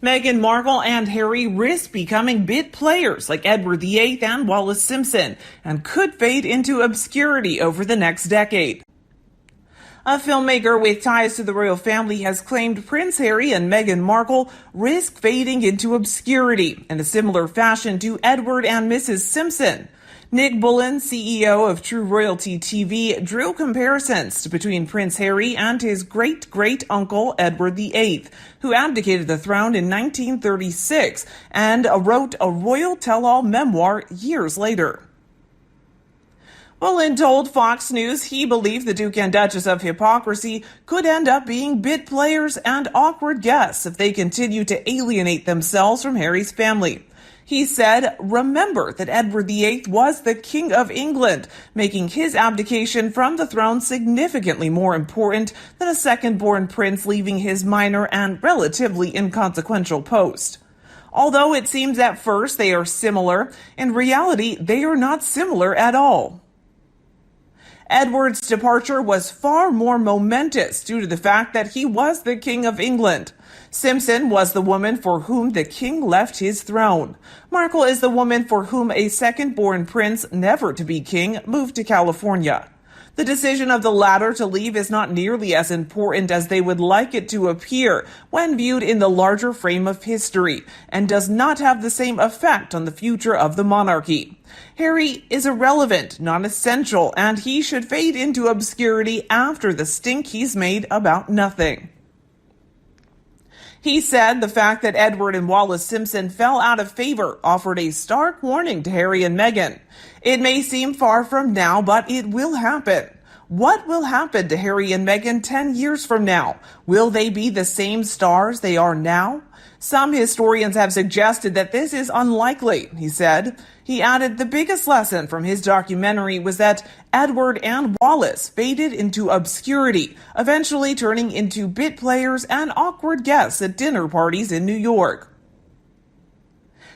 Meghan Markle and Harry risk becoming bit players like Edward VIII and Wallis Simpson, and could fade into obscurity over the next decade. A filmmaker with ties to the royal family has claimed Prince Harry and Meghan Markle risk fading into obscurity in a similar fashion to Edward and Mrs. Simpson. Nick Bullen, CEO of True Royalty TV, drew comparisons between Prince Harry and his great-great-uncle Edward VIII, who abdicated the throne in 1936 and wrote a royal tell-all memoir years later. Bullen told Fox News he believed the Duke and Duchess of Hypocrisy could end up being bit players and awkward guests if they continue to alienate themselves from Harry's family. He said, "Remember that Edward VIII was the King of England, making his abdication from the throne significantly more important than a second-born prince leaving his minor and relatively inconsequential post." Although it seems at first they are similar, in reality they are not similar at all. Edward's departure was far more momentous due to the fact that he was the King of England. Simpson was the woman for whom the king left his throne. Markle is the woman for whom a second-born prince, never to be king, moved to California. The decision of the latter to leave is not nearly as important as they would like it to appear when viewed in the larger frame of history, and does not have the same effect on the future of the monarchy. Harry is irrelevant, not essential, and he should fade into obscurity after the stink he's made about nothing. He said the fact that Edward and Wallis Simpson fell out of favor offered a stark warning to Harry and Meghan. It may seem far from now, but it will happen. What will happen to Harry and Meghan 10 years from now? Will they be the same stars they are now? Some historians have suggested that this is unlikely, he said. He added the biggest lesson from his documentary was that Edward and Wallis faded into obscurity, eventually turning into bit players and awkward guests at dinner parties in New York.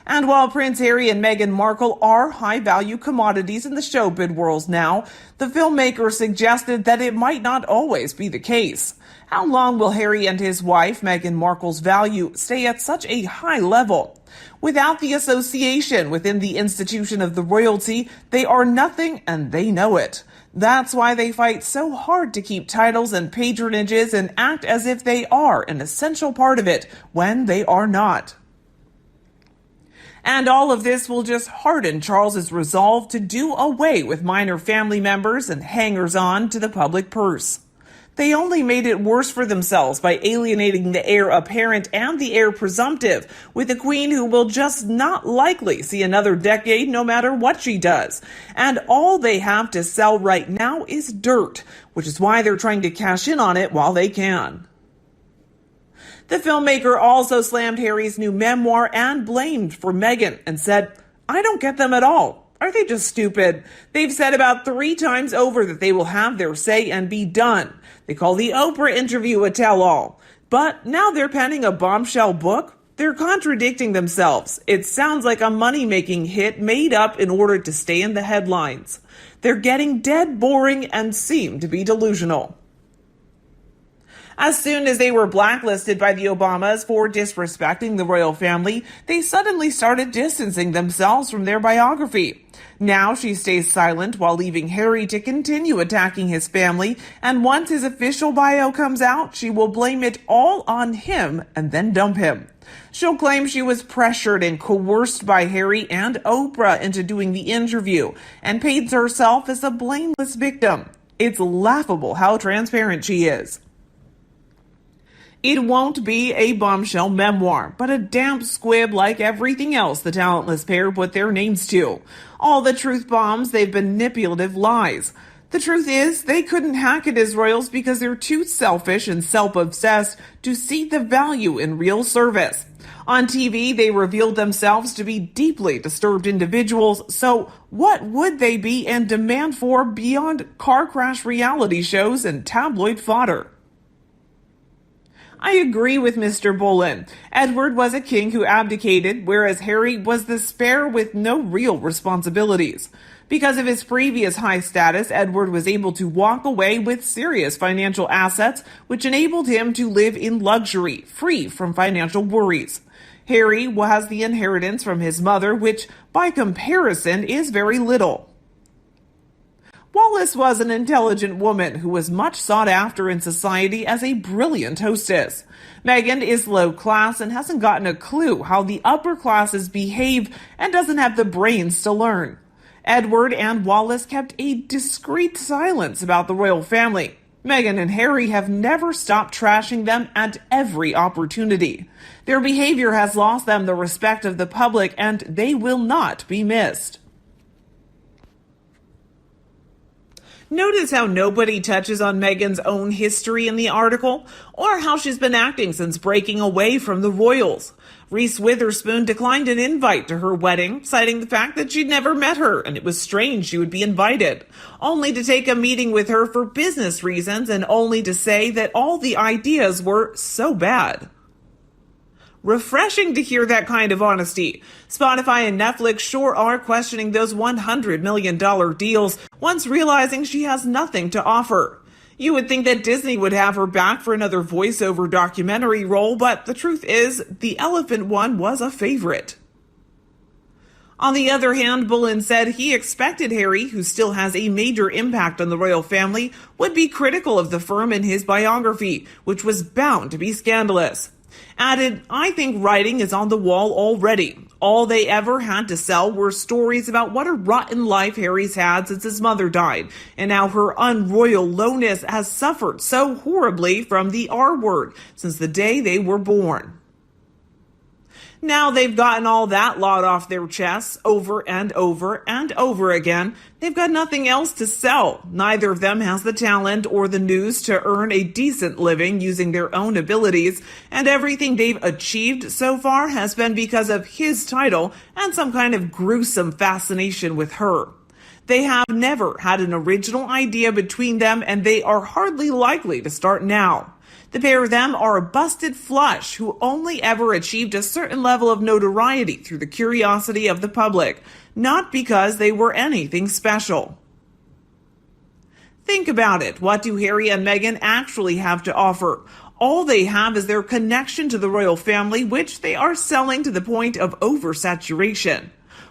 And while Prince Harry and Meghan Markle are high-value commodities in the showbiz world now, the filmmaker suggested that it might not always be the case. How long will Harry and his wife, Meghan Markle's value, stay at such a high level? Without the association within the institution of the royalty, they are nothing and they know it. That's why they fight so hard to keep titles and patronages and act as if they are an essential part of it when they are not. And all of this will just harden Charles's resolve to do away with minor family members and hangers-on to the public purse. They only made it worse for themselves by alienating the heir apparent and the heir presumptive with a queen who will just not likely see another decade no matter what she does. And all they have to sell right now is dirt, which is why they're trying to cash in on it while they can. The filmmaker also slammed Harry's new memoir and blamed for Meghan and said, "I don't get them at all. Are they just stupid? They've said about 3 times over that they will have their say and be done. They call the Oprah interview a tell-all. But now they're penning a bombshell book? They're contradicting themselves. It sounds like a money-making hit made up in order to stay in the headlines. They're getting dead boring and seem to be delusional." As soon as they were blacklisted by the Obamas for disrespecting the royal family, they suddenly started distancing themselves from their biography. Now she stays silent while leaving Harry to continue attacking his family, and once his official bio comes out, she will blame it all on him and then dump him. She'll claim she was pressured and coerced by Harry and Oprah into doing the interview, and paints herself as a blameless victim. It's laughable how transparent she is. It won't be a bombshell memoir, but a damp squib like everything else the talentless pair put their names to. All the truth bombs, they've been manipulative lies. The truth is, they couldn't hack it as royals because they're too selfish and self-obsessed to see the value in real service. On TV, they revealed themselves to be deeply disturbed individuals, so what would they be in demand for beyond car crash reality shows and tabloid fodder? I agree with Mr. Boleyn. Edward was a king who abdicated, whereas Harry was the spare with no real responsibilities. Because of his previous high status, Edward was able to walk away with serious financial assets, which enabled him to live in luxury, free from financial worries. Harry has the inheritance from his mother, which, by comparison, is very little. Wallis was an intelligent woman who was much sought after in society as a brilliant hostess. Meghan is low class and hasn't gotten a clue how the upper classes behave and doesn't have the brains to learn. Edward and Wallis kept a discreet silence about the royal family. Meghan and Harry have never stopped trashing them at every opportunity. Their behavior has lost them the respect of the public, and they will not be missed. Notice how nobody touches on Meghan's own history in the article, or how she's been acting since breaking away from the royals. Reese Witherspoon declined an invite to her wedding, citing the fact that she'd never met her and it was strange she would be invited, only to take a meeting with her for business reasons and only to say that all the ideas were so bad. Refreshing to hear that kind of honesty. Spotify and Netflix sure are questioning those $100 million deals, once realizing she has nothing to offer. You would think that Disney would have her back for another voiceover documentary role, but the truth is, the elephant one was a favorite. On the other hand, Boleyn said he expected Harry, who still has a major impact on the royal family, would be critical of the firm in his biography, which was bound to be scandalous. Added, I think writing is on the wall already. All they ever had to sell were stories about what a rotten life Harry's had since his mother died, and how her unroyal lowness has suffered so horribly from the R word since the day they were born. Now they've gotten all that lot off their chests over and over and over again. They've got nothing else to sell. Neither of them has the talent or the news to earn a decent living using their own abilities, and everything they've achieved so far has been because of his title and some kind of gruesome fascination with her. They have never had an original idea between them, and they are hardly likely to start now. The pair of them are a busted flush who only ever achieved a certain level of notoriety through the curiosity of the public, not because they were anything special. Think about it. What do Harry and Meghan actually have to offer? All they have is their connection to the royal family, which they are selling to the point of oversaturation.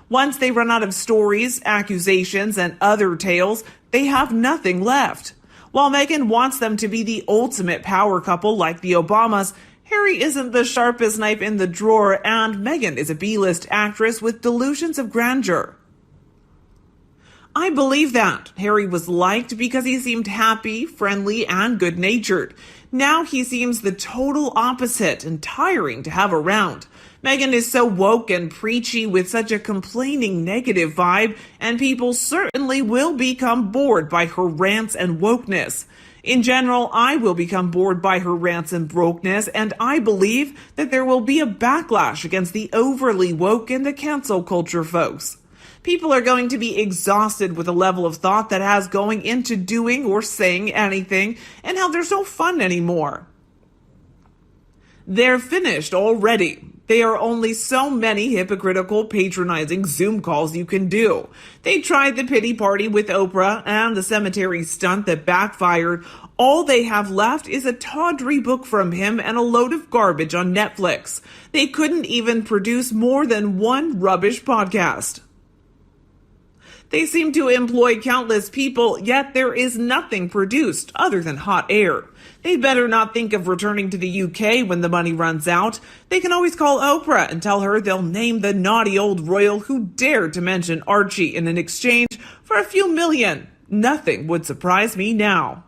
Once they run out of stories, accusations, and other tales, they have nothing left. While Meghan wants them to be the ultimate power couple like the Obamas, Harry isn't the sharpest knife in the drawer, and Meghan is a B-list actress with delusions of grandeur. I believe that. Harry was liked because he seemed happy, friendly, and good-natured. Now he seems the total opposite and tiring to have around. Meghan is so woke and preachy with such a complaining negative vibe, and people certainly will become bored by her rants and wokeness. In general, I will become bored by her rants and wokeness, and I believe that there will be a backlash against the overly woke and the cancel culture folks. People are going to be exhausted with the level of thought that has going into doing or saying anything, and how there's no fun anymore. They're finished already. There are only so many hypocritical, patronizing Zoom calls you can do. They tried the pity party with Oprah and the cemetery stunt that backfired. All they have left is a tawdry book from him and a load of garbage on Netflix. They couldn't even produce more than one rubbish podcast. They seem to employ countless people, yet there is nothing produced other than hot air. They better not think of returning to the UK when the money runs out. They can always call Oprah and tell her they'll name the naughty old royal who dared to mention Archie in an exchange for a few million. Nothing would surprise me now.